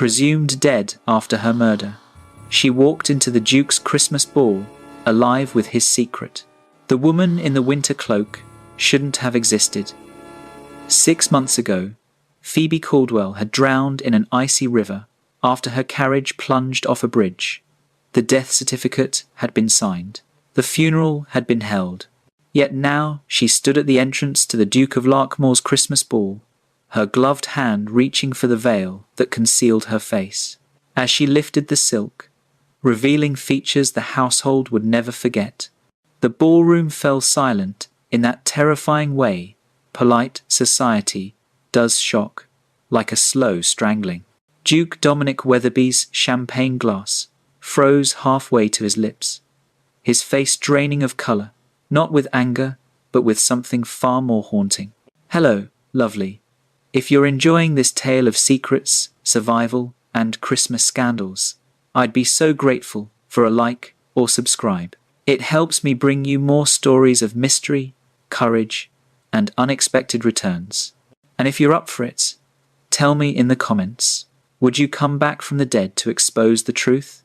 presumed dead after her murder. She walked into the Duke's Christmas ball, alive with his secret. The woman in the winter cloak shouldn't have existed. 6 months ago, Phoebe Caldwell had drowned in an icy river after her carriage plunged off a bridge. The death certificate had been signed. The funeral had been held. Yet now she stood at the entrance to the Duke of Larkmoor's Christmas ball, her gloved hand reaching for the veil that concealed her face. As she lifted the silk, revealing features the household would never forget, the ballroom fell silent in that terrifying way polite society does shock, like a slow strangling. Duke Dominic Weatherby's champagne glass froze halfway to his lips, his face draining of colour, not with anger, but with something far more haunting. "Hello, lovely. If you're enjoying this tale of secrets, survival, and Christmas scandals, I'd be so grateful for a like or subscribe. It helps me bring you more stories of mystery, courage, and unexpected returns. And if you're up for it, tell me in the comments, would you come back from the dead to expose the truth?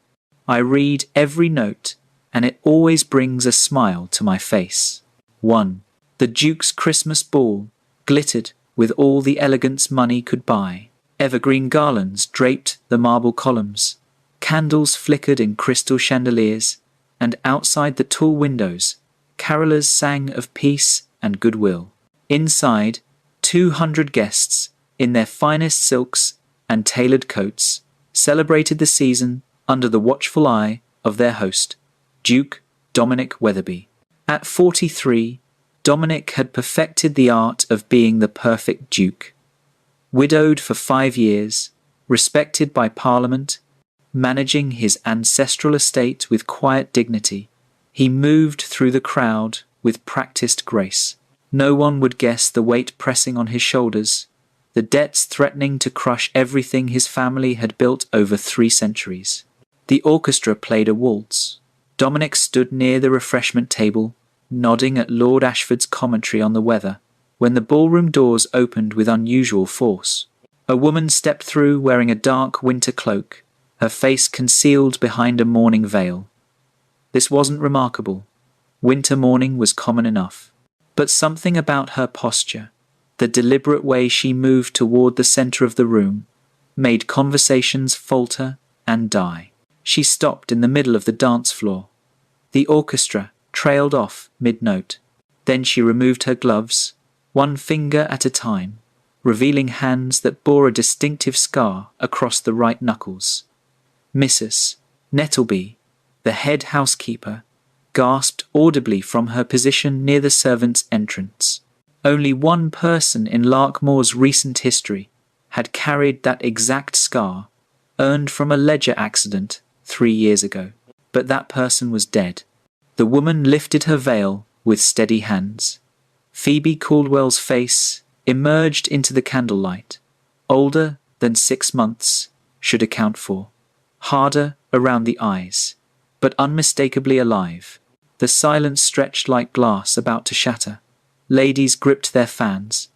I read every note, and it always brings a smile to my face." 1. The Duke's Christmas ball glittered with all the elegance money could buy. Evergreen garlands draped the marble columns. Candles flickered in crystal chandeliers, and outside the tall windows, carolers sang of peace and goodwill. Inside, 200 guests, in their finest silks and tailored coats, celebrated the season under the watchful eye of their host, Duke Dominic Weatherby. At 43, Dominic had perfected the art of being the perfect duke. Widowed for 5 years, respected by Parliament, managing his ancestral estate with quiet dignity, he moved through the crowd with practiced grace. No one would guess the weight pressing on his shoulders, the debts threatening to crush everything his family had built over 3 centuries. The orchestra played a waltz. Dominic stood near the refreshment table, nodding at Lord Ashford's commentary on the weather, when the ballroom doors opened with unusual force. A woman stepped through wearing a dark winter cloak, her face concealed behind a mourning veil. This wasn't remarkable. Winter mourning was common enough. But something about her posture, the deliberate way she moved toward the center of the room, made conversations falter and die. She stopped in the middle of the dance floor. The orchestra trailed off mid-note. Then she removed her gloves, one finger at a time, revealing hands that bore a distinctive scar across the right knuckles. Mrs. Nettleby, the head housekeeper, gasped audibly from her position near the servants' entrance. Only one person in Larkmoor's recent history had carried that exact scar, earned from a ledger accident 3 years ago. But that person was dead. The woman lifted her veil with steady hands. Phoebe Caldwell's face emerged into the candlelight. Older than 6 months should account for. Harder around the eyes, but unmistakably alive. The silence stretched like glass about to shatter. Ladies gripped their fans.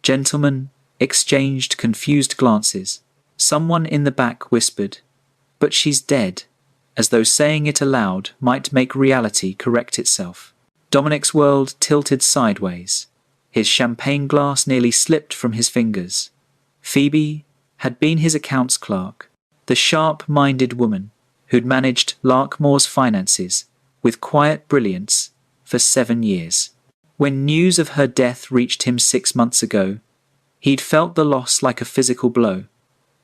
Gentlemen exchanged confused glances. Someone in the back whispered, "But she's dead," as though saying it aloud might make reality correct itself. Dominic's world tilted sideways. His champagne glass nearly slipped from his fingers. Phoebe had been his accounts clerk, the sharp-minded woman who'd managed Larkmoor's finances with quiet brilliance for 7 years. When news of her death reached him 6 months ago, he'd felt the loss like a physical blow,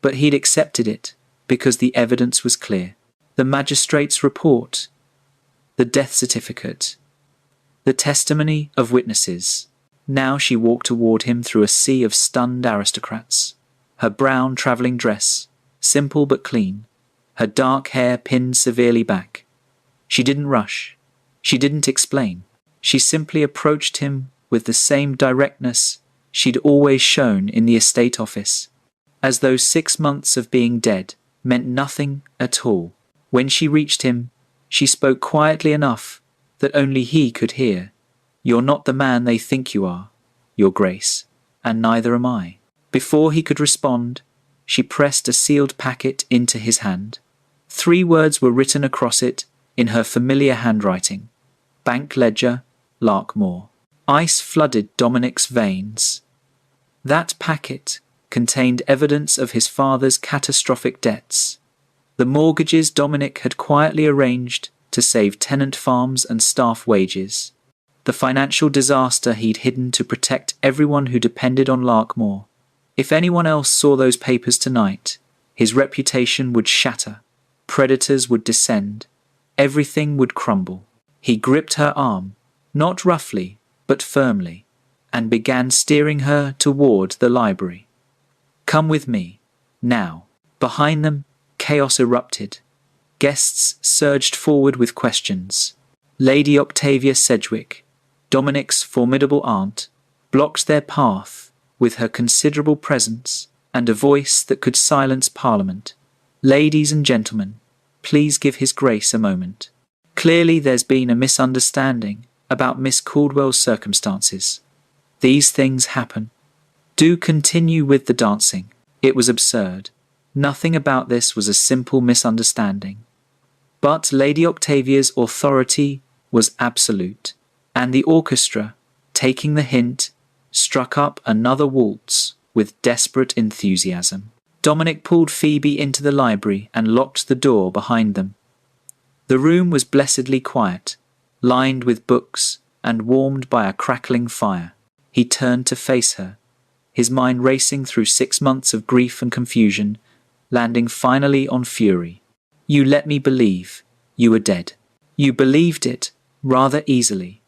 but he'd accepted it because the evidence was clear. The magistrate's report, the death certificate, the testimony of witnesses. Now she walked toward him through a sea of stunned aristocrats. Her brown travelling dress, simple but clean, her dark hair pinned severely back. She didn't rush. She didn't explain. She simply approached him with the same directness she'd always shown in the estate office, as though 6 months of being dead meant nothing at all. When she reached him, she spoke quietly enough that only he could hear. "You're not the man they think you are, Your Grace, and neither am I." Before he could respond, She pressed a sealed packet into his hand. 3 words were written across it in her familiar handwriting. Bank ledger, Larkmore. Ice flooded Dominic's veins. That packet contained evidence of his father's catastrophic debts. The mortgages Dominic had quietly arranged to save tenant farms and staff wages. The financial disaster he'd hidden to protect everyone who depended on Larkmore. If anyone else saw those papers tonight, his reputation would shatter. Predators would descend. Everything would crumble. He gripped her arm, not roughly, but firmly, and began steering her toward the library. Come with me, now. Behind them, chaos erupted. Guests surged forward with questions. Lady Octavia Sedgwick, Dominic's formidable aunt, blocked their path with her considerable presence and a voice that could silence Parliament. Ladies and gentlemen, please give His Grace a moment. Clearly there's been a misunderstanding about Miss Caldwell's circumstances. These things happen. Do continue with the dancing. It was absurd. Nothing about this was a simple misunderstanding. But Lady Octavia's authority was absolute, and the orchestra, taking the hint, struck up another waltz with desperate enthusiasm. Dominic pulled Phoebe into the library and locked the door behind them. The room was blessedly quiet, lined with books and warmed by a crackling fire. He turned to face her, his mind racing through 6 months of grief and confusion, landing finally on fury. You let me believe you were dead. You believed it rather easily.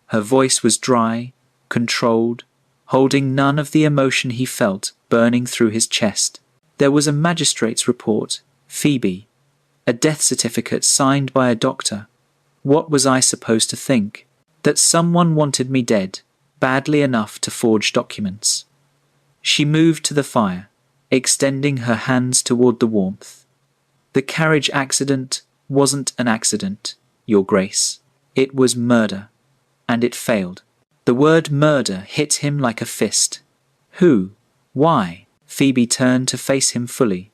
Her voice was dry, controlled, holding none of the emotion he felt burning through his chest. There was a magistrate's report, Phoebe, a death certificate signed by a doctor. What was I supposed to think? That someone wanted me dead, badly enough to forge documents. She moved to the fire, extending her hands toward the warmth. The carriage accident wasn't an accident, Your Grace. It was murder, and it failed. The word murder hit him like a fist. Who? Why? Phoebe turned to face him fully,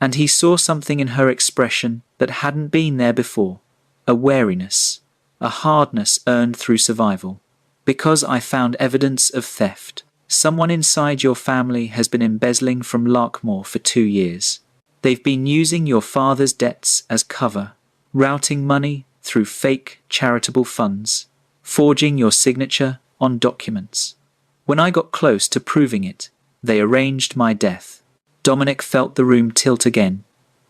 and he saw something in her expression that hadn't been there before. A wariness, a hardness earned through survival. Because I found evidence of theft. Someone inside your family has been embezzling from Larkmore for 2 years. They've been using your father's debts as cover, routing money through fake charitable funds, forging your signature on documents. When I got close to proving it, they arranged my death. Dominic felt the room tilt again.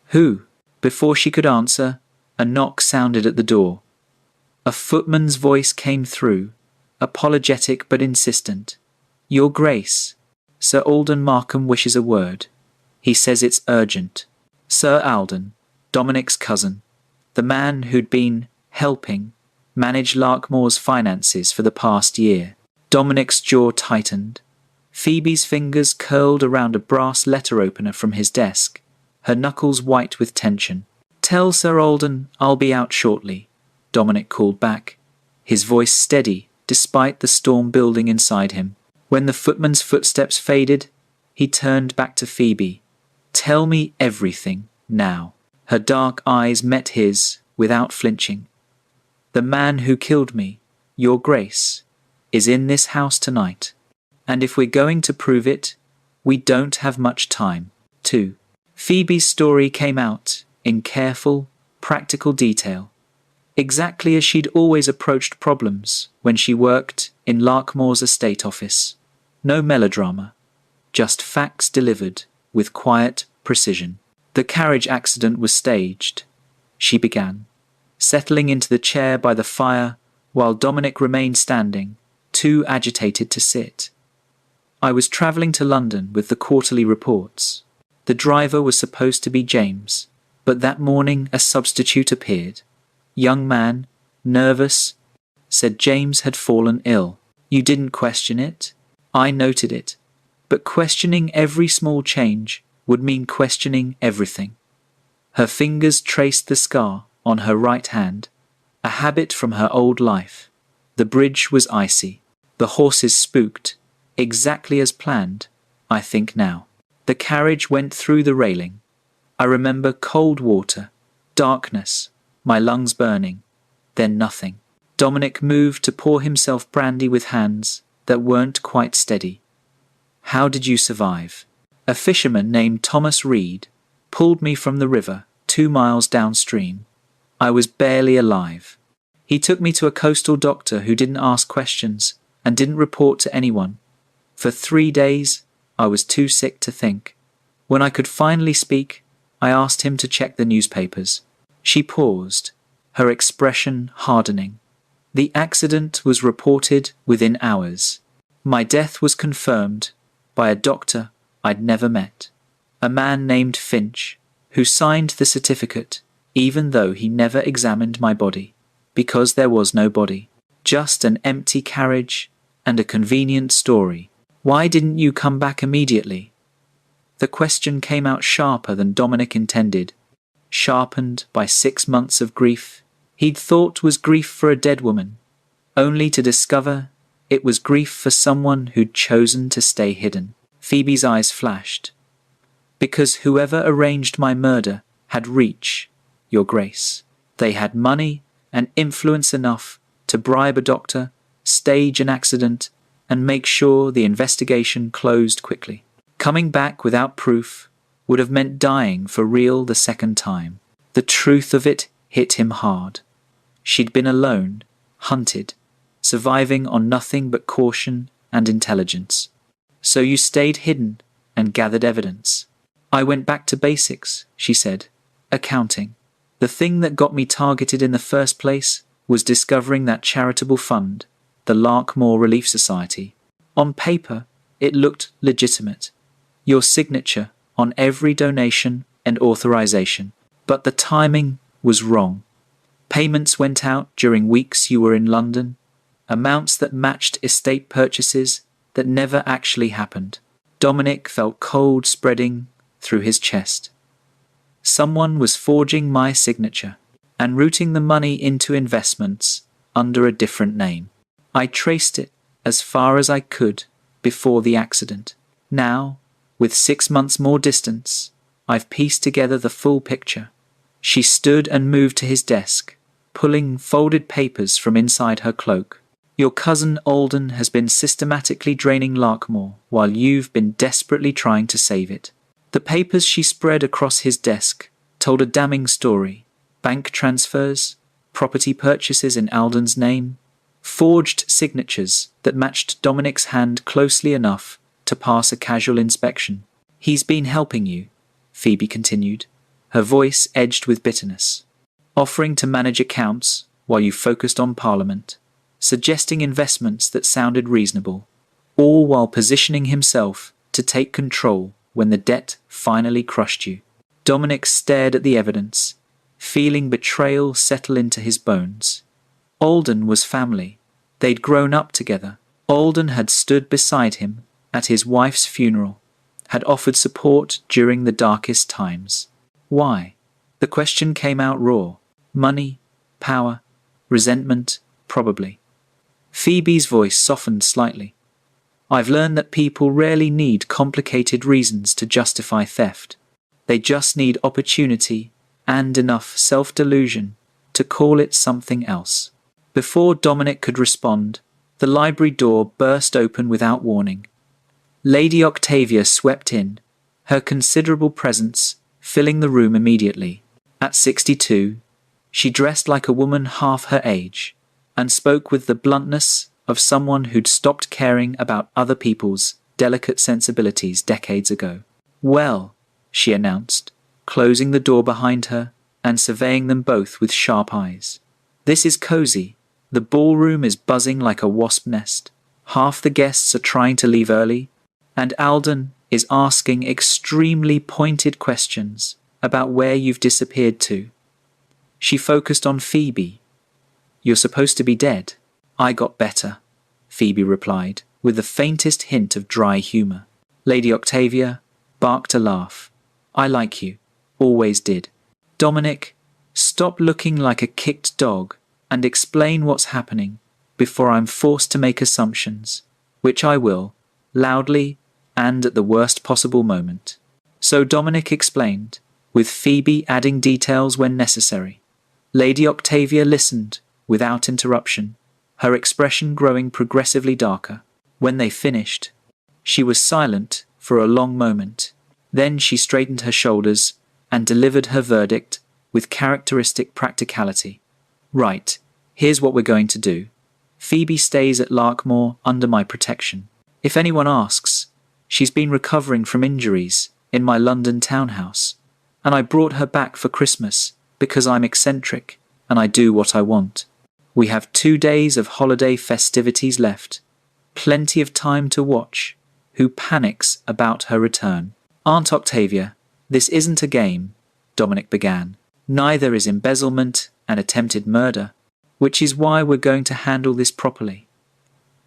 Who? Before she could answer, a knock sounded at the door. A footman's voice came through, apologetic but insistent. Your Grace, Sir Alden Markham wishes a word. He says it's urgent. Sir Alden, Dominic's cousin, the man who'd been helping manage Larkmore's finances for the past year. Dominic's jaw tightened. Phoebe's fingers curled around a brass letter opener from his desk, her knuckles white with tension. Tell Sir Alden I'll be out shortly, Dominic called back, his voice steady despite the storm building inside him. When the footman's footsteps faded, he turned back to Phoebe. Tell me everything, now. Her dark eyes met his without flinching. The man who killed me, Your Grace, is in this house tonight. And if we're going to prove it, we don't have much time. 2. Phoebe's story came out in careful, practical detail, exactly as she'd always approached problems when she worked in Larkmore's estate office. No melodrama, just facts delivered with quiet precision. The carriage accident was staged, she began, settling into the chair by the fire while Dominic remained standing, too agitated to sit. I was travelling to London with the quarterly reports. The driver was supposed to be James, but that morning a substitute appeared. Young man, nervous, said James had fallen ill. You didn't question it? I noted it, but questioning every small change would mean questioning everything. Her fingers traced the scar on her right hand, a habit from her old life. The bridge was icy. The horses spooked, exactly as planned, I think now. The carriage went through the railing. I remember cold water, darkness, my lungs burning, then nothing. Dominic moved to pour himself brandy with hands that weren't quite steady. How did you survive? A fisherman named Thomas Reed pulled me from the river 2 miles downstream. I was barely alive. He took me to a coastal doctor who didn't ask questions and didn't report to anyone. For 3 days, I was too sick to think. When I could finally speak, I asked him to check the newspapers. She paused, her expression hardening. The accident was reported within hours. My death was confirmed by a doctor I'd never met, a man named Finch, who signed the certificate even though he never examined my body, because there was no body, just an empty carriage and a convenient story. Why didn't you come back immediately? The question came out sharper than Dominic intended, sharpened by 6 months of grief he'd thought was grief for a dead woman, only to discover it was grief for someone who'd chosen to stay hidden. Phoebe's eyes flashed. Because whoever arranged my murder had reach, Your Grace. They had money and influence enough to bribe a doctor, stage an accident, and make sure the investigation closed quickly. Coming back without proof would have meant dying for real the second time. The truth of it hit him hard. She'd been alone, hunted, surviving on nothing but caution and intelligence. So you stayed hidden and gathered evidence. I went back to basics, she said. Accounting. The thing that got me targeted in the first place was discovering that charitable fund, the Larkmore Relief Society. On paper, it looked legitimate. Your signature on every donation and authorization. But the timing was wrong. Payments went out during weeks you were in London, amounts that matched estate purchases that never actually happened. Dominic felt cold spreading through his chest. Someone was forging my signature and routing the money into investments under a different name. I traced it as far as I could before the accident. Now, with 6 months more distance, I've pieced together the full picture. She stood and moved to his desk, pulling folded papers from inside her cloak. Your cousin Alden has been systematically draining Larkmore while you've been desperately trying to save it. The papers she spread across his desk told a damning story. Bank transfers, property purchases in Alden's name, forged signatures that matched Dominic's hand closely enough to pass a casual inspection. He's been helping you, Phoebe continued, her voice edged with bitterness, offering to manage accounts while you focused on Parliament, suggesting investments that sounded reasonable, all while positioning himself to take control when the debt finally crushed you. Dominic stared at the evidence, feeling betrayal settle into his bones. Alden was family. They'd grown up together. Alden had stood beside him at his wife's funeral, had offered support during the darkest times. Why? The question came out raw. Money, power, resentment, probably. Phoebe's voice softened slightly. I've learned that people rarely need complicated reasons to justify theft. They just need opportunity and enough self-delusion to call it something else. Before Dominic could respond, the library door burst open without warning. Lady Octavia swept in, her considerable presence filling the room immediately. At 62, she dressed like a woman half her age, and spoke with the bluntness of someone who'd stopped caring about other people's delicate sensibilities decades ago. Well, she announced, closing the door behind her and surveying them both with sharp eyes. This is cozy. The ballroom is buzzing like a wasp nest. Half the guests are trying to leave early, and Alden is asking extremely pointed questions about where you've disappeared to. She focused on Phoebe. You're supposed to be dead. I got better, Phoebe replied, with the faintest hint of dry humour. Lady Octavia barked a laugh. I like you. Always did. Dominic, stop looking like a kicked dog and explain what's happening before I'm forced to make assumptions, which I will, loudly and at the worst possible moment. So Dominic explained, with Phoebe adding details when necessary. Lady Octavia listened, without interruption, her expression growing progressively darker. When they finished, she was silent for a long moment. Then she straightened her shoulders and delivered her verdict with characteristic practicality. Right, here's what we're going to do. Phoebe stays at Larkmoor under my protection. If anyone asks, she's been recovering from injuries in my London townhouse, and I brought her back for Christmas because I'm eccentric and I do what I want. We have 2 days of holiday festivities left. Plenty of time to watch who panics about her return. Aunt Octavia, this isn't a game, Dominic began. Neither is embezzlement and attempted murder, which is why we're going to handle this properly.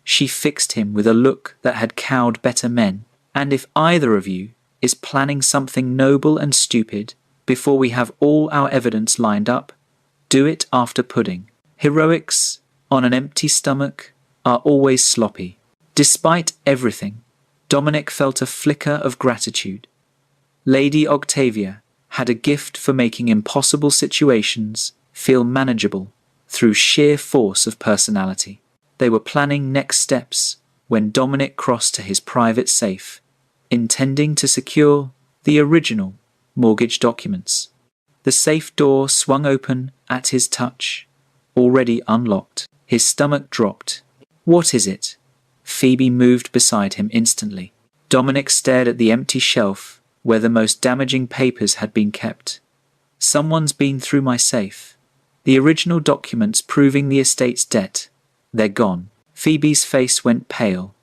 She fixed him with a look that had cowed better men. And if either of you is planning something noble and stupid before we have all our evidence lined up, do it after pudding. Heroics on an empty stomach are always sloppy. Despite everything, Dominic felt a flicker of gratitude. Lady Octavia had a gift for making impossible situations feel manageable through sheer force of personality. They were planning next steps when Dominic crossed to his private safe, intending to secure the original mortgage documents. The safe door swung open at his touch, already unlocked. His stomach dropped. What is it? Phoebe moved beside him instantly. Dominic stared at the empty shelf where the most damaging papers had been kept. Someone's been through my safe. The original documents proving the estate's debt. They're gone. Phoebe's face went pale.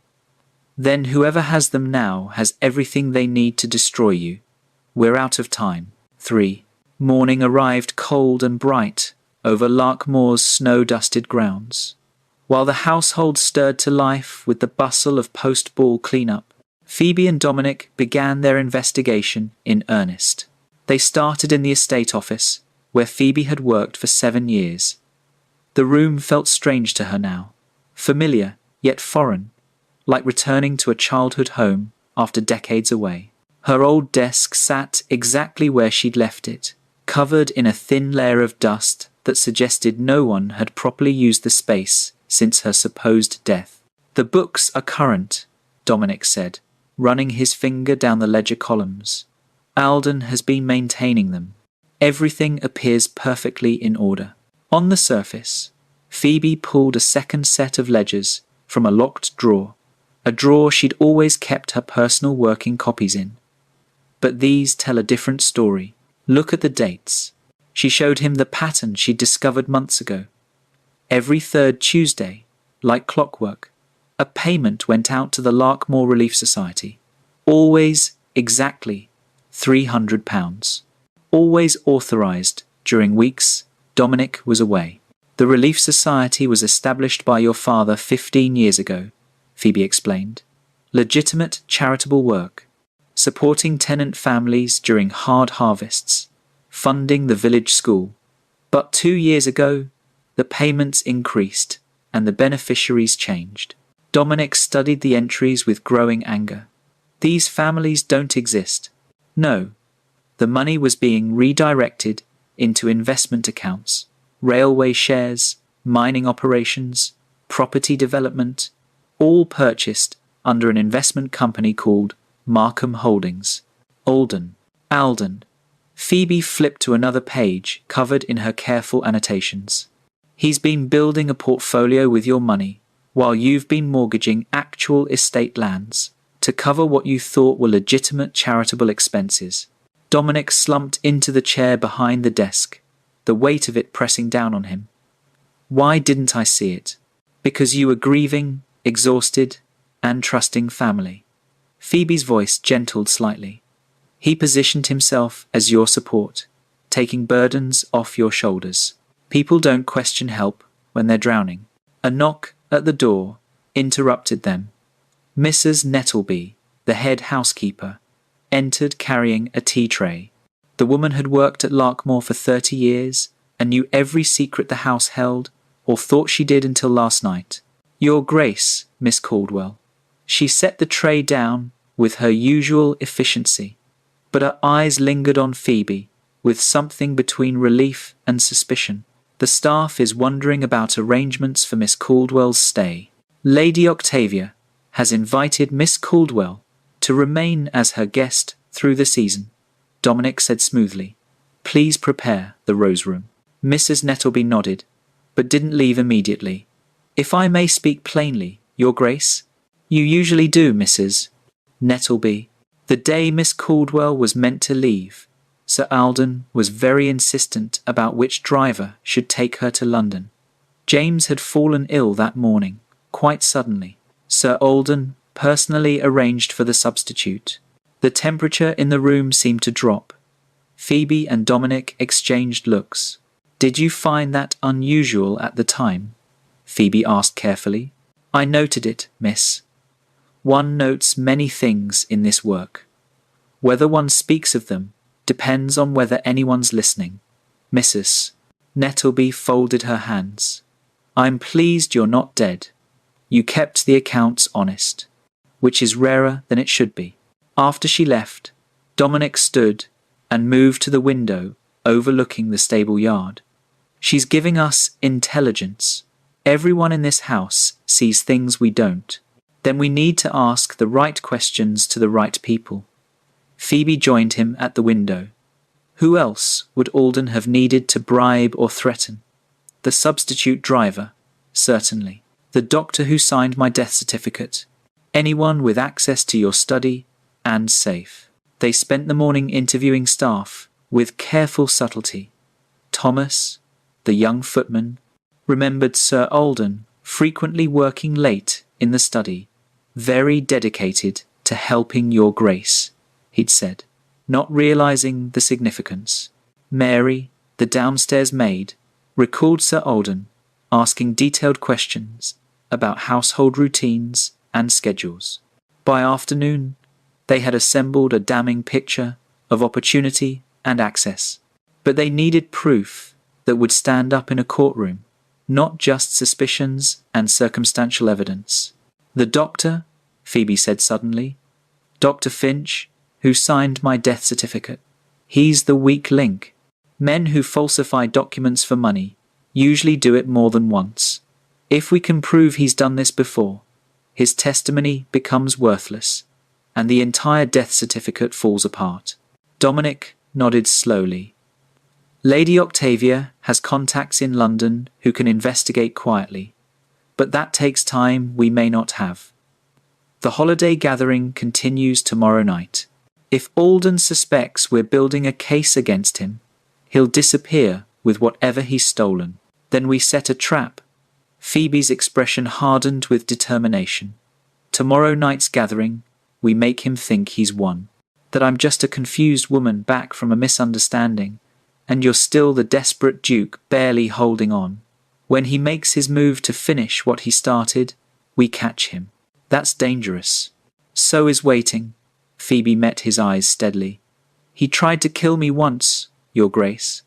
Then whoever has them now has everything they need to destroy you. We're out of time. 3. Morning arrived cold and bright over Larkmoor's snow-dusted grounds. While the household stirred to life with the bustle of post-ball cleanup, Phoebe and Dominic began their investigation in earnest. They started in the estate office, where Phoebe had worked for 7 years. The room felt strange to her now, familiar yet foreign, like returning to a childhood home after decades away. Her old desk sat exactly where she'd left it, covered in a thin layer of dust that suggested no one had properly used the space since her supposed death. The books are current, Dominic said, running his finger down the ledger columns. Alden has been maintaining them. Everything appears perfectly in order. On the surface, Phoebe pulled a second set of ledgers from a locked drawer, a drawer she'd always kept her personal working copies in. But these tell a different story. Look at the dates. She showed him the pattern she'd discovered months ago. Every 3rd Tuesday, like clockwork, a payment went out to the Larkmoor Relief Society. Always exactly £300. Always authorised during weeks Dominic was away. The Relief Society was established by your father 15 years ago, Phoebe explained. Legitimate charitable work, supporting tenant families during hard harvests, funding the village school. But 2 years ago, the payments increased and the beneficiaries changed. Dominic studied the entries with growing anger. These families don't exist. No, the money was being redirected into investment accounts, railway shares, mining operations, property development, all purchased under an investment company called Markham Holdings. Alden. Phoebe flipped to another page covered in her careful annotations. He's been building a portfolio with your money, while you've been mortgaging actual estate lands to cover what you thought were legitimate charitable expenses. Dominic slumped into the chair behind the desk, the weight of it pressing down on him. Why didn't I see it? Because you were grieving, exhausted, and trusting family. Phoebe's voice gentled slightly. He positioned himself as your support, taking burdens off your shoulders. People don't question help when they're drowning. A knock at the door interrupted them. Mrs. Nettleby, the head housekeeper, entered carrying a tea tray. The woman had worked at Larkmoor for 30 years and knew every secret the house held, or thought she did until last night. Your Grace, Miss Caldwell. She set the tray down with her usual efficiency, but her eyes lingered on Phoebe, with something between relief and suspicion. The staff is wondering about arrangements for Miss Caldwell's stay. Lady Octavia has invited Miss Caldwell to remain as her guest through the season, Dominic said smoothly. Please prepare the rose room. Mrs. Nettleby nodded, but didn't leave immediately. If I may speak plainly, Your Grace? You usually do, Mrs. Nettleby. The day Miss Caldwell was meant to leave, Sir Alden was very insistent about which driver should take her to London. James had fallen ill that morning, quite suddenly. Sir Alden personally arranged for the substitute. The temperature in the room seemed to drop. Phoebe and Dominic exchanged looks. Did you find that unusual at the time? Phoebe asked carefully. I noted it, miss. One notes many things in this work. Whether one speaks of them depends on whether anyone's listening. Mrs. Nettleby folded her hands. I'm pleased you're not dead. You kept the accounts honest, which is rarer than it should be. After she left, Dominic stood and moved to the window overlooking the stable yard. She's giving us intelligence. Everyone in this house sees things we don't. Then we need to ask the right questions to the right people. Phoebe joined him at the window. Who else would Alden have needed to bribe or threaten? The substitute driver, certainly. The doctor who signed my death certificate. Anyone with access to your study and safe. They spent the morning interviewing staff with careful subtlety. Thomas, the young footman, remembered Sir Alden frequently working late in the study, very dedicated to helping Your Grace, he'd said, not realizing the significance. Mary, the downstairs maid, recalled Sir Alden asking detailed questions about household routines and schedules. By afternoon, they had assembled a damning picture of opportunity and access, but they needed proof that would stand up in a courtroom, not just suspicions and circumstantial evidence. The doctor, Phoebe said suddenly, Dr. Finch, who signed my death certificate. He's the weak link. Men who falsify documents for money usually do it more than once. If we can prove he's done this before, his testimony becomes worthless, and the entire death certificate falls apart. Dominic nodded slowly. Lady Octavia has contacts in London who can investigate quietly, but that takes time we may not have. The holiday gathering continues tomorrow night. If Alden suspects we're building a case against him, he'll disappear with whatever he's stolen. Then we set a trap. Phoebe's expression hardened with determination. Tomorrow night's gathering, we make him think he's won. That I'm just a confused woman back from a misunderstanding, and you're still the desperate Duke barely holding on. When he makes his move to finish what he started, we catch him. That's dangerous. So is waiting. Phoebe met his eyes steadily. He tried to kill me once, Your Grace.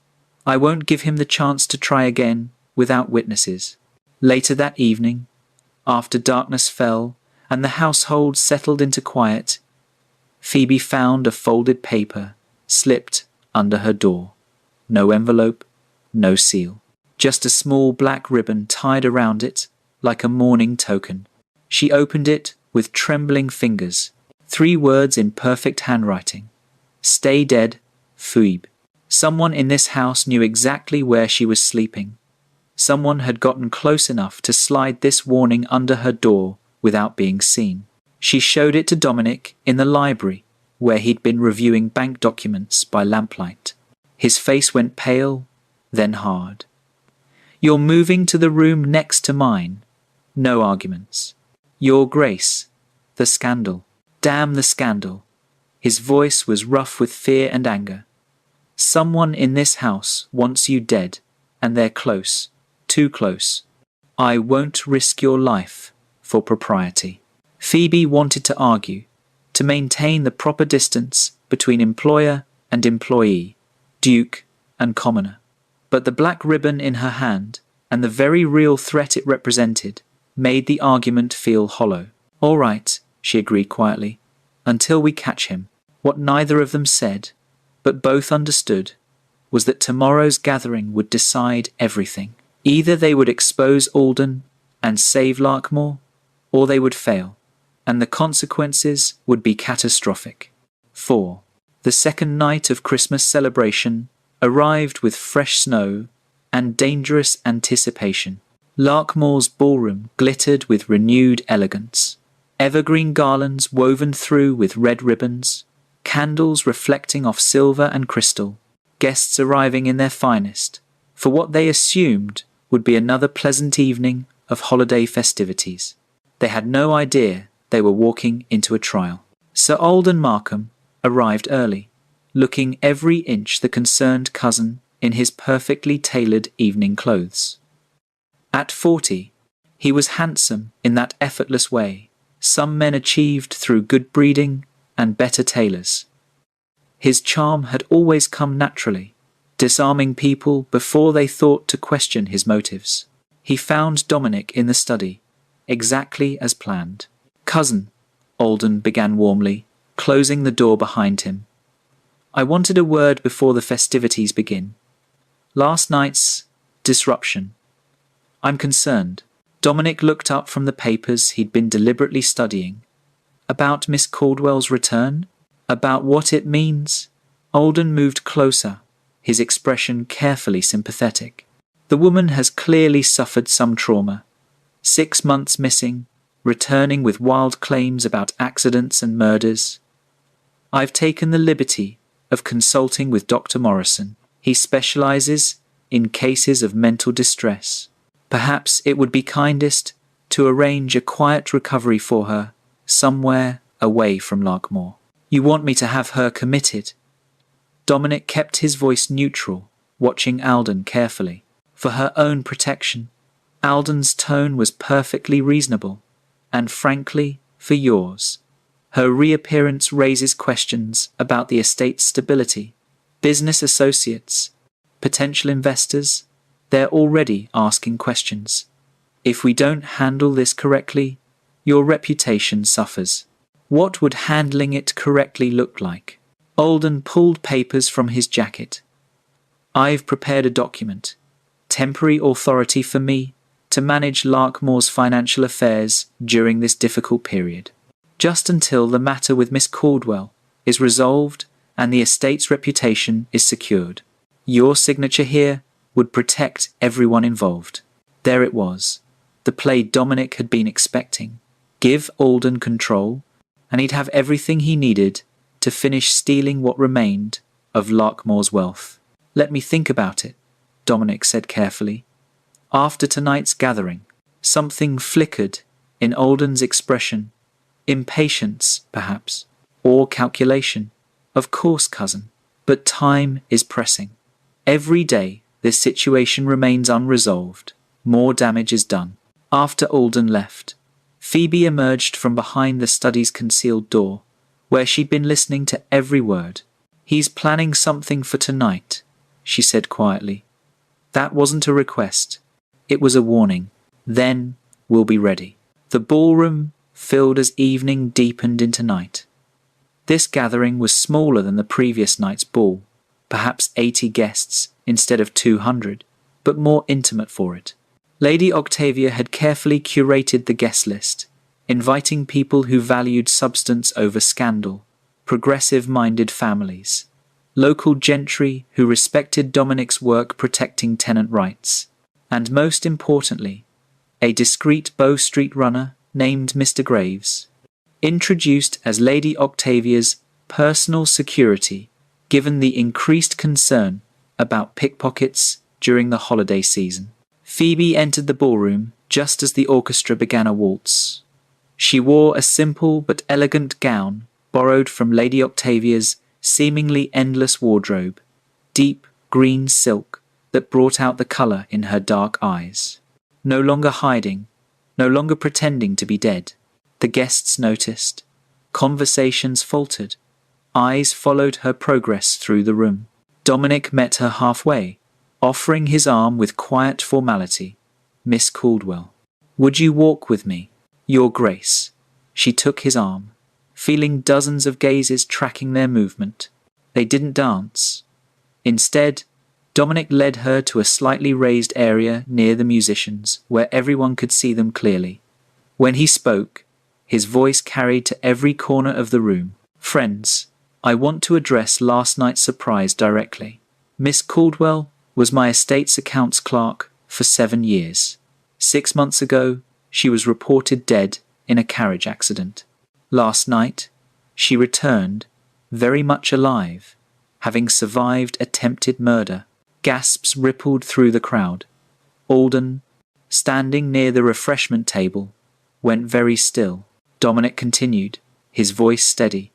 I won't give him the chance to try again without witnesses. Later that evening, after darkness fell and the household settled into quiet, Phoebe found a folded paper slipped under her door. No envelope, no seal. Just a small black ribbon tied around it like a mourning token. She opened it with trembling fingers. 3 words in perfect handwriting. Stay dead, Phoebe. Someone in this house knew exactly where she was sleeping. Someone had gotten close enough to slide this warning under her door without being seen. She showed it to Dominic in the library, where he'd been reviewing bank documents by lamplight. His face went pale, then hard. You're moving to the room next to mine. No arguments. Your Grace. The scandal. Damn the scandal. His voice was rough with fear and anger. Someone in this house wants you dead, and they're close. Too close. I won't risk your life for propriety. Phoebe wanted to argue, to maintain the proper distance between employer and employee, duke and commoner. But the black ribbon in her hand, and the very real threat it represented, made the argument feel hollow. All right, she agreed quietly. until we catch him." What neither of them said, but both understood, was that tomorrow's gathering would decide everything. Either they would expose Alden and save Larkmore, or they would fail, and the consequences would be catastrophic. 4. The second night of Christmas celebration arrived with fresh snow and dangerous anticipation. Larkmore's ballroom glittered with renewed elegance. Evergreen garlands woven through with red ribbons, candles reflecting off silver and crystal, guests arriving in their finest, for what they assumed would be another pleasant evening of holiday festivities. They had no idea they were walking into a trial. Sir Alden Markham arrived early, looking every inch the concerned cousin in his perfectly tailored evening clothes. At 40, he was handsome in that effortless way some men achieved through good breeding and better tailors. His charm had always come naturally, disarming people before they thought to question his motives. He found Dominic in the study, exactly as planned. "Cousin," Alden began warmly, closing the door behind him. "I wanted a word before the festivities begin. Last night's disruption. I'm concerned." Dominic looked up from the papers he'd been deliberately studying. "About Miss Caldwell's return? About what it means?" Alden moved closer, his expression carefully sympathetic. "The woman has clearly suffered some trauma. 6 months missing, returning with wild claims about accidents and murders. I've taken the liberty of consulting with Dr. Morrison. He specializes in cases of mental distress. Perhaps it would be kindest to arrange a quiet recovery for her, somewhere away from Larkmore." "You want me to have her committed?" Dominic kept his voice neutral, watching Alden carefully. "For her own protection." Alden's tone was perfectly reasonable, and frankly, for yours. Her reappearance raises questions about the estate's stability. Business associates, potential investors, they're already asking questions. If we don't handle this correctly, your reputation suffers. What would handling it correctly look like? Alden pulled papers from his jacket. "I've prepared a document, temporary authority for me to manage Larkmore's financial affairs during this difficult period, just until the matter with Miss Caldwell is resolved and the estate's reputation is secured. Your signature here would protect everyone involved." There it was, the play Dominic had been expecting. Give Alden control, and he'd have everything he needed to finish stealing what remained of Larkmore's wealth. "Let me think about it," Dominic said carefully. After tonight's gathering, something flickered in Alden's expression. Impatience, perhaps, or calculation. "Of course, cousin, but time is pressing. Every day this situation remains unresolved, more damage is done." After Alden left, Phoebe emerged from behind the study's concealed door, where she'd been listening to every word. "He's planning something for tonight," she said quietly. "That wasn't a request. It was a warning. Then we'll be ready." The ballroom filled as evening deepened into night. This gathering was smaller than the previous night's ball, perhaps 80 guests instead of 200, but more intimate for it. Lady Octavia had carefully curated the guest list, inviting people who valued substance over scandal, progressive-minded families, local gentry who respected Dominic's work protecting tenant rights, and most importantly, a discreet Bow Street runner named Mr. Graves, introduced as Lady Octavia's personal security given the increased concern about pickpockets during the holiday season. Phoebe entered the ballroom just as the orchestra began a waltz. She wore a simple but elegant gown borrowed from Lady Octavia's seemingly endless wardrobe, deep green silk that brought out the colour in her dark eyes. No longer hiding, no longer pretending to be dead. The guests noticed. Conversations faltered. Eyes followed her progress through the room. Dominic met her halfway, offering his arm with quiet formality. "Miss Caldwell, would you walk with me?" "Your Grace." She took his arm. feeling dozens of gazes tracking their movement. They didn't dance. Instead, Dominic led her to a slightly raised area near the musicians, where everyone could see them clearly. When he spoke, his voice carried to every corner of the room. "Friends, I want to address last night's surprise directly. Miss Caldwell was my estate's accounts clerk for 7 years. 6 months ago, she was reported dead in a carriage accident. Last night, she returned, very much alive, having survived attempted murder." Gasps rippled through the crowd. Alden, standing near the refreshment table, went very still. Dominic continued, his voice steady.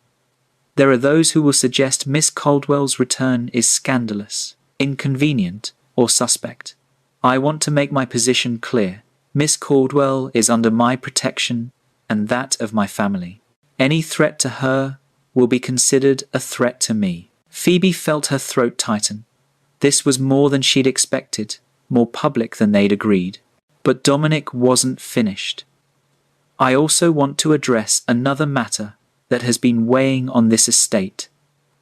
"There are those who will suggest Miss Caldwell's return is scandalous, inconvenient, or suspect. I want to make my position clear. Miss Caldwell is under my protection and that of my family. Any threat to her will be considered a threat to me." Phoebe felt her throat tighten. This was more than she'd expected, more public than they'd agreed. But Dominic wasn't finished. "I also want to address another matter that has been weighing on this estate.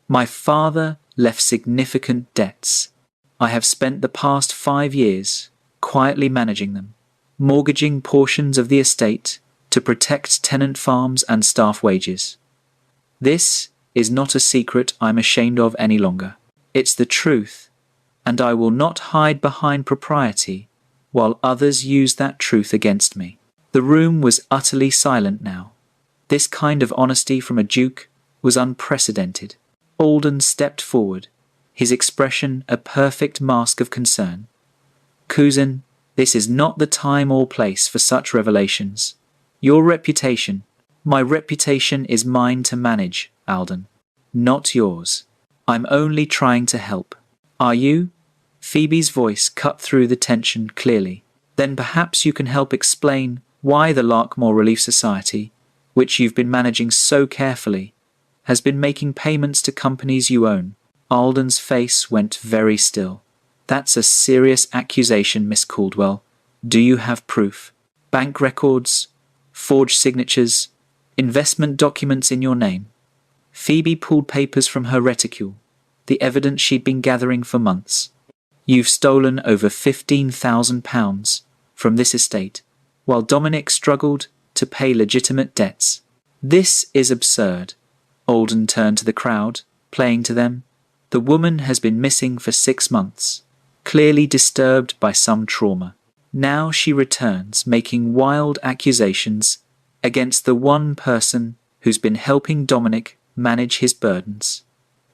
My father left significant debts. I have spent the past 5 years quietly managing them, mortgaging portions of the estate to protect tenant farms and staff wages. This is not a secret I'm ashamed of any longer. It's the truth, and I will not hide behind propriety while others use that truth against me." The room was utterly silent now. This kind of honesty from a duke was unprecedented. Alden stepped forward, his expression a perfect mask of concern. "Cousin, this is not the time or place for such revelations. Your reputation, my reputation is mine to manage, Alden, not yours. I'm only trying to help." "Are you?" Phoebe's voice cut through the tension clearly. "Then perhaps you can help explain why the Larkmore Relief Society, which you've been managing so carefully, has been making payments to companies you own." Alden's face went very still. "That's a serious accusation, Miss Caldwell. Do you have proof? Bank records, forged signatures, investment documents in your name?" Phoebe pulled papers from her reticule, the evidence she'd been gathering for months. "You've stolen over £15,000 from this estate, while Dominic struggled to pay legitimate debts. This is absurd." Alden turned to the crowd, playing to them. "The woman has been missing for 6 months, clearly disturbed by some trauma. Now she returns, making wild accusations against the one person who's been helping Dominic manage his burdens.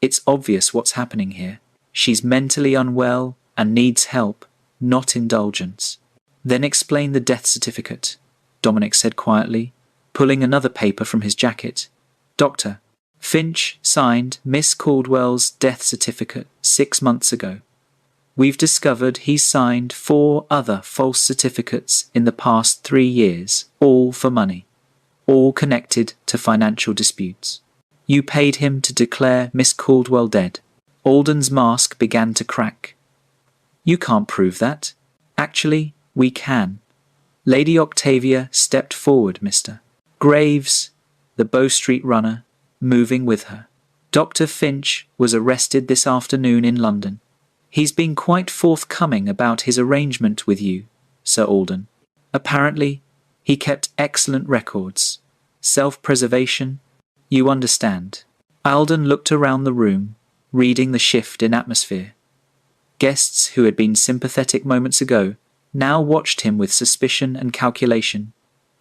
It's obvious what's happening here. She's mentally unwell and needs help, not indulgence." "Then explain the death certificate," Dominic said quietly, pulling another paper from his jacket. "Dr. Finch signed Miss Caldwell's death certificate 6 months ago. We've discovered he signed 4 other false certificates in the past 3 years, all for money, all connected to financial disputes. You paid him to declare Miss Caldwell dead." Alden's mask began to crack. "You can't prove that." "Actually, we can. Lady Octavia stepped forward, Mr. Graves, the Bow Street runner, moving with her. Dr. Finch was arrested this afternoon in London. He's been quite forthcoming about his arrangement with you, Sir Alden. Apparently, he kept excellent records. Self-preservation, you understand." Alden looked around the room, reading the shift in atmosphere. Guests who had been sympathetic moments ago now watched him with suspicion and calculation.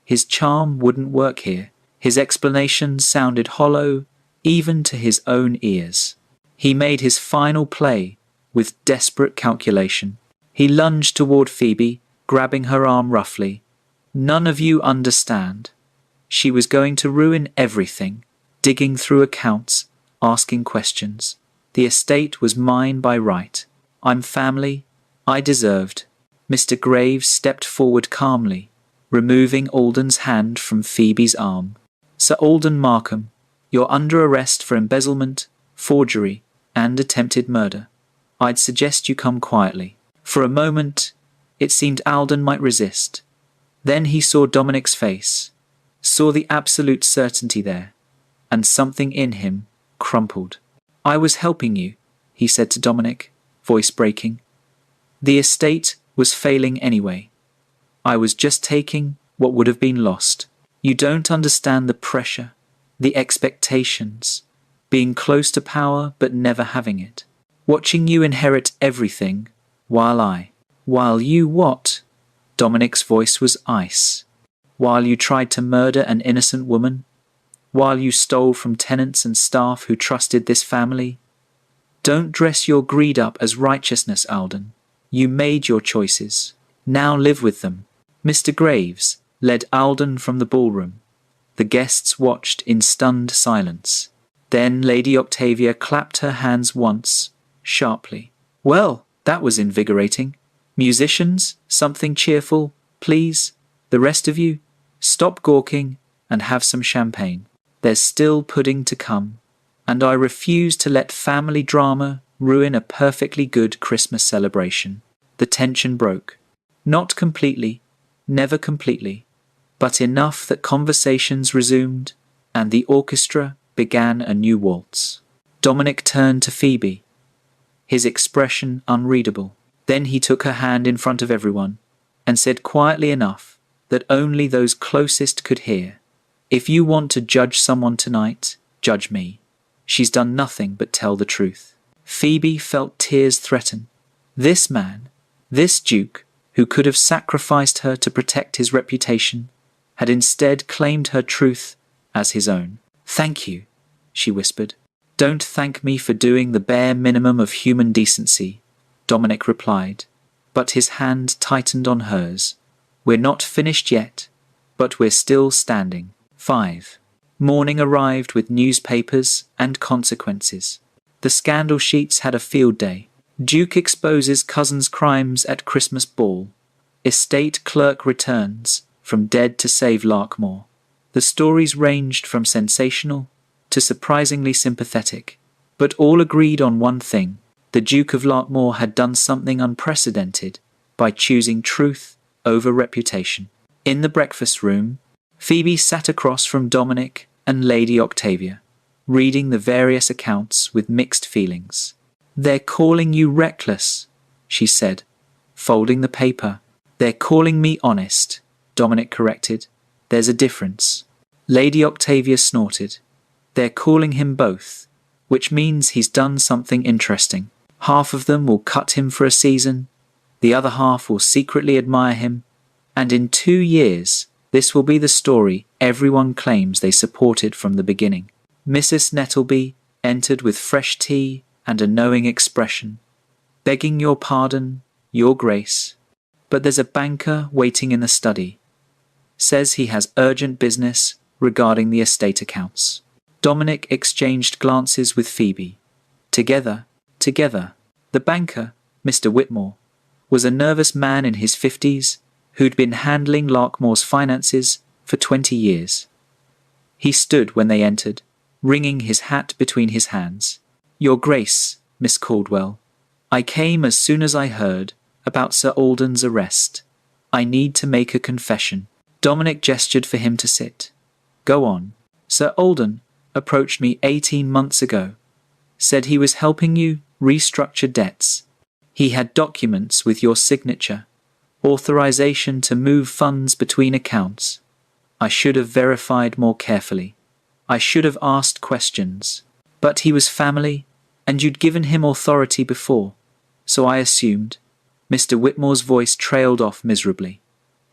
His charm wouldn't work here. His explanations sounded hollow, even to his own ears. He made his final play with desperate calculation. He lunged toward Phoebe, grabbing her arm roughly. "None of you understand. She was going to ruin everything, digging through accounts, asking questions. The estate was mine by right. I'm family. I deserved." Mr. Graves stepped forward calmly, removing Alden's hand from Phoebe's arm. "Sir Alden Markham, you're under arrest for embezzlement, forgery, and attempted murder. I'd suggest you come quietly." For a moment, it seemed Alden might resist. Then he saw Dominic's face, saw the absolute certainty there. and something in him crumpled. "I was helping you," he said to Dominic, voice breaking. "The estate was failing anyway. I was just taking what would have been lost. You don't understand the pressure, the expectations, being close to power but never having it. Watching you inherit everything while you what?" Dominic's voice was ice. "While you tried to murder an innocent woman? While you stole from tenants and staff who trusted this family? Don't dress your greed up as righteousness, Alden. You made your choices. Now live with them." Mr. Graves led Alden from the ballroom. The guests watched in stunned silence. Then Lady Octavia clapped her hands once, sharply. "Well, that was invigorating. Musicians, something cheerful, please. The rest of you, stop gawking and have some champagne. There's still pudding to come, and I refuse to let family drama ruin a perfectly good Christmas celebration." The tension broke. Not completely, never completely, but enough that conversations resumed, and the orchestra began a new waltz. Dominic turned to Phoebe, his expression unreadable. Then he took her hand in front of everyone, and said quietly enough that only those closest could hear, "If you want to judge someone tonight, judge me. She's done nothing but tell the truth." Phoebe felt tears threaten. This man, this duke, who could have sacrificed her to protect his reputation, had instead claimed her truth as his own. "Thank you," she whispered. "Don't thank me for doing the bare minimum of human decency," Dominic replied, but his hand tightened on hers. "We're not finished yet, but we're still standing." 5. Morning arrived with newspapers and consequences. The scandal sheets had a field day. Duke exposes cousin's crimes at Christmas ball. Estate clerk returns from dead to save Larkmore. The stories ranged from sensational to surprisingly sympathetic, but all agreed on one thing: the Duke of Larkmore had done something unprecedented by choosing truth over reputation. In the breakfast room, Phoebe sat across from Dominic and Lady Octavia, reading the various accounts with mixed feelings. "They're calling you reckless," she said, folding the paper. "They're calling me honest," Dominic corrected. "There's a difference." Lady Octavia snorted. "They're calling him both, which means he's done something interesting. Half of them will cut him for a season, the other half will secretly admire him, and in 2 years this will be the story everyone claims they supported from the beginning." Mrs. Nettleby entered with fresh tea and a knowing expression. "Begging your pardon, your grace, but there's a banker waiting in the study. Says he has urgent business regarding the estate accounts." Dominic exchanged glances with Phoebe. Together. The banker, Mr. Whitmore, was a nervous man in his 50s who'd been handling Larkmore's finances for 20 years. He stood when they entered, wringing his hat between his hands. "Your Grace, Miss Caldwell, I came as soon as I heard about Sir Alden's arrest. I need to make a confession." Dominic gestured for him to sit. "Go on." "Sir Alden approached me 18 months ago. Said he was helping you restructure debts. He had documents with your signature, authorization to move funds between accounts. I should have verified more carefully. I should have asked questions. But he was family, and you'd given him authority before, so I assumed." Mr. Whitmore's voice trailed off miserably.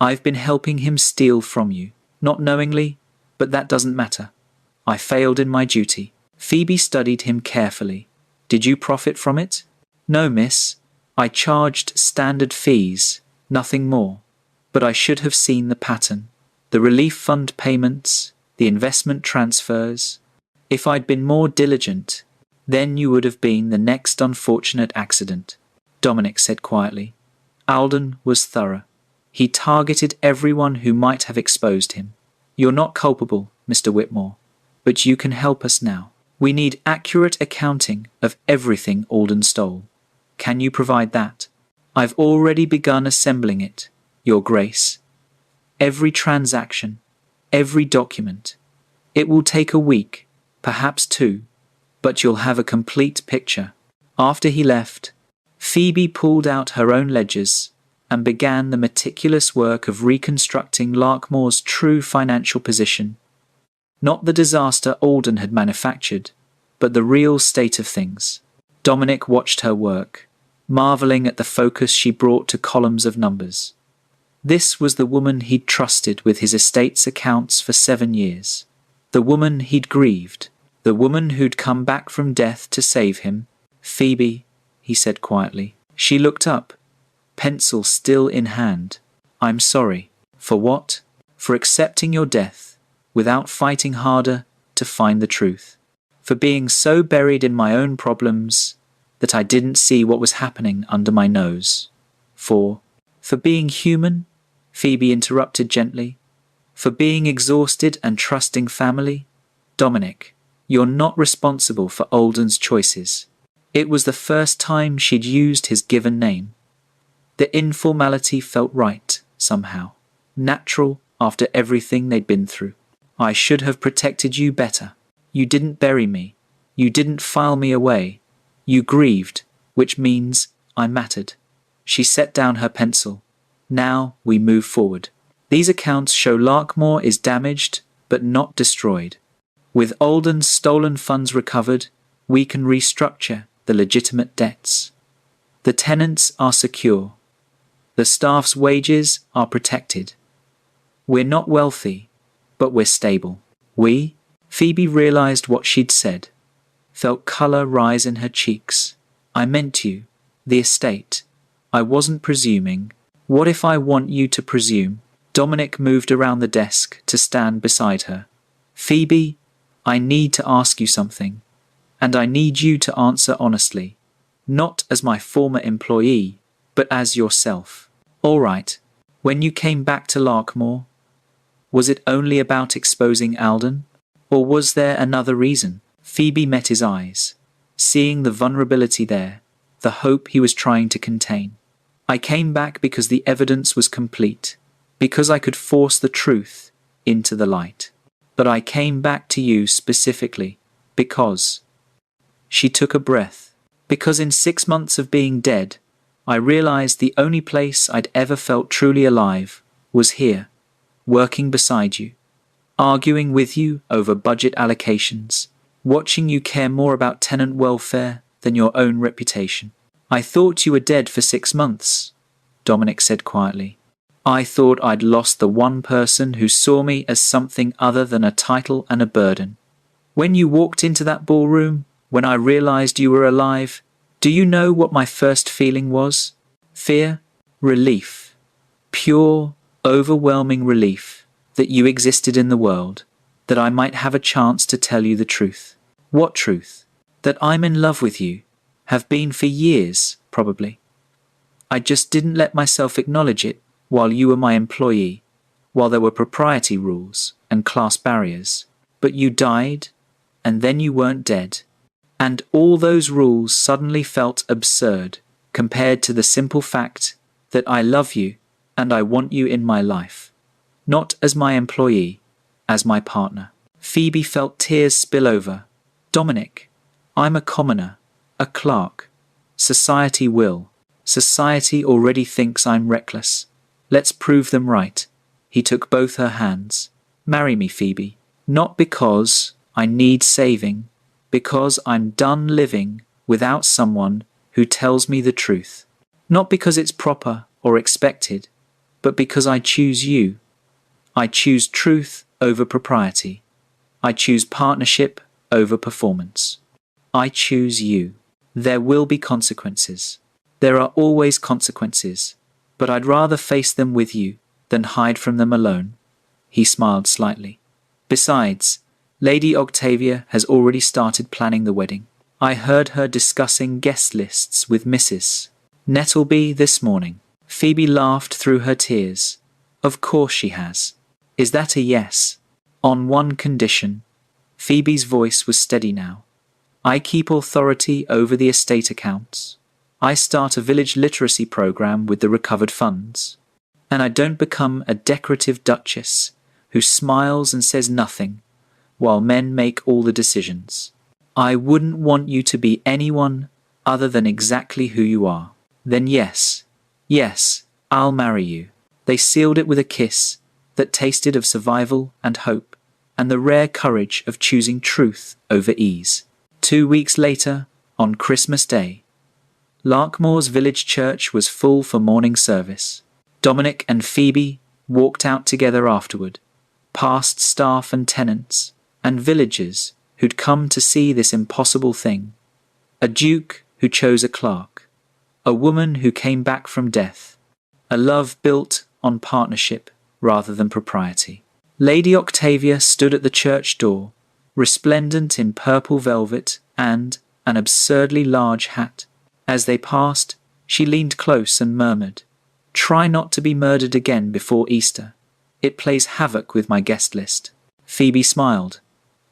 "I've been helping him steal from you, not knowingly, but that doesn't matter. I failed in my duty." Phoebe studied him carefully. "Did you profit from it?" "No, miss. I charged standard fees, nothing more. But I should have seen the pattern. The relief fund payments, the investment transfers. If I'd been more diligent, then you would have been the next unfortunate accident," Dominic said quietly. "Alden was thorough. He targeted everyone who might have exposed him. You're not culpable, Mr. Whitmore, but you can help us now. We need accurate accounting of everything Alden stole. Can you provide that?" "I've already begun assembling it, Your Grace. Every transaction, every document. It will take a week, perhaps 2, but you'll have a complete picture. After he left, Phoebe pulled out her own ledgers and began the meticulous work of reconstructing Larkmoor's true financial position. Not the disaster Alden had manufactured, but the real state of things. Dominic watched her work, marveling at the focus she brought to columns of numbers. This was the woman he'd trusted with his estate's accounts for 7 years. The woman he'd grieved. The woman who'd come back from death to save him. "Phoebe," he said quietly. She looked up, pencil still in hand. "I'm sorry." "For what?" "For accepting your death, without fighting harder to find the truth. For being so buried in my own problems that I didn't see what was happening under my nose. For being human," Phoebe interrupted gently. "For being exhausted and trusting family. Dominic, you're not responsible for Alden's choices." It was the first time she'd used his given name. The informality felt right, somehow. Natural after everything they'd been through. "I should have protected you better. You didn't bury me. You didn't file me away. You grieved, which means I mattered." She set down her pencil. "Now we move forward. These accounts show Larkmoor is damaged, but not destroyed. With Alden's stolen funds recovered, we can restructure the legitimate debts. The tenants are secure. The staff's wages are protected. We're not wealthy, but we're stable." "We?" Phoebe realized what she'd said, felt color rise in her cheeks. "I meant you, the estate. I wasn't presuming. What if I want you to presume?" Dominic moved around the desk to stand beside her. "Phoebe, I need to ask you something, and I need you to answer honestly. Not as my former employee, but as yourself. All right, when you came back to Larkmoor, was it only about exposing Alden? Or was there another reason?" Phoebe met his eyes, seeing the vulnerability there, the hope he was trying to contain. "I came back because the evidence was complete, because I could force the truth into the light. But I came back to you specifically because..." She took a breath. "Because in 6 months of being dead, I realized the only place I'd ever felt truly alive was here, working beside you, arguing with you over budget allocations, watching you care more about tenant welfare than your own reputation." "I thought you were dead for 6 months," Dominic said quietly. "I thought I'd lost the one person who saw me as something other than a title and a burden. When you walked into that ballroom, when I realized you were alive, do you know what my first feeling was? Fear? Relief. Pure, overwhelming relief that you existed in the world, that I might have a chance to tell you the truth." "What truth?" "That I'm in love with you, have been for years, probably. I just didn't let myself acknowledge it while you were my employee, while there were propriety rules and class barriers. But you died, and then you weren't dead. And all those rules suddenly felt absurd compared to the simple fact that I love you and I want you in my life. Not as my employee, as my partner." Phoebe felt tears spill over. "Dominic, I'm a commoner, a clerk. Society will. Society already thinks I'm reckless. Let's prove them right." He took both her hands. "Marry me, Phoebe. Not because I need saving, because I'm done living without someone who tells me the truth. Not because it's proper or expected, but because I choose you. I choose truth over propriety. I choose partnership over performance. I choose you. There will be consequences. There are always consequences, but I'd rather face them with you than hide from them alone." He smiled slightly. "Besides, Lady Octavia has already started planning the wedding. I heard her discussing guest lists with Mrs. Nettleby this morning." Phoebe laughed through her tears. "Of course she has. Is that a yes?" "On one condition." Phoebe's voice was steady now. "I keep authority over the estate accounts. I start a village literacy program with the recovered funds. And I don't become a decorative duchess who smiles and says nothing, while men make all the decisions. I wouldn't want you to be anyone other than exactly who you are. Then yes, I'll marry you. They sealed it with a kiss that tasted of survival and hope, and the rare courage of choosing truth over ease. 2 weeks later, on Christmas Day, Larkmoor's village church was full for morning service. Dominic and Phoebe walked out together afterward, past staff and tenants, and villagers who'd come to see this impossible thing. A duke who chose a clerk, a woman who came back from death, a love built on partnership rather than propriety. Lady Octavia stood at the church door, resplendent in purple velvet and an absurdly large hat. As they passed, she leaned close and murmured, "Try not to be murdered again before Easter. It plays havoc with my guest list." Phoebe smiled.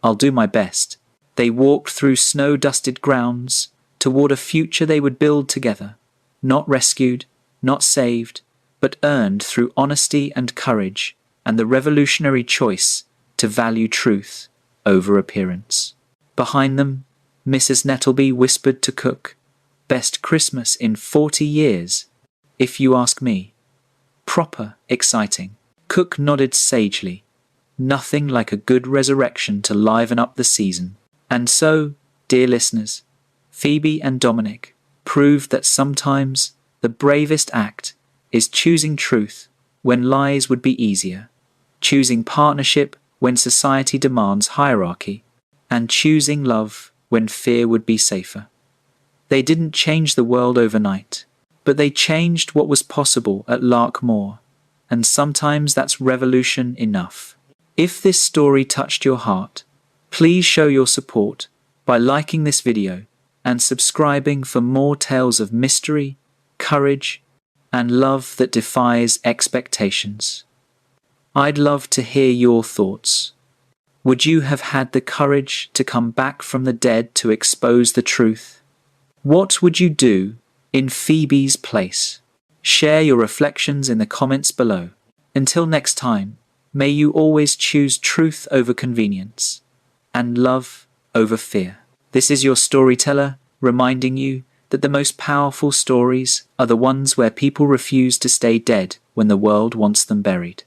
"I'll do my best." They walked through snow-dusted grounds toward a future they would build together, not rescued, not saved, but earned through honesty and courage and the revolutionary choice to value truth over appearance. Behind them, Mrs. Nettleby whispered to Cook, "Best Christmas in 40 years, if you ask me. Proper exciting." Cook nodded sagely. Nothing like a good resurrection to liven up the season. And so, dear listeners, Phoebe and Dominic proved that sometimes the bravest act is choosing truth when lies would be easier, choosing partnership when society demands hierarchy, and choosing love when fear would be safer. They didn't change the world overnight, but they changed what was possible at Larkmoor, and sometimes that's revolution enough. If this story touched your heart, please show your support by liking this video and subscribing for more tales of mystery, courage, and love that defies expectations. I'd love to hear your thoughts. Would you have had the courage to come back from the dead to expose the truth? What would you do in Phoebe's place? Share your reflections in the comments below. Until next time, may you always choose truth over convenience and love over fear. This is your storyteller reminding you that the most powerful stories are the ones where people refuse to stay dead when the world wants them buried.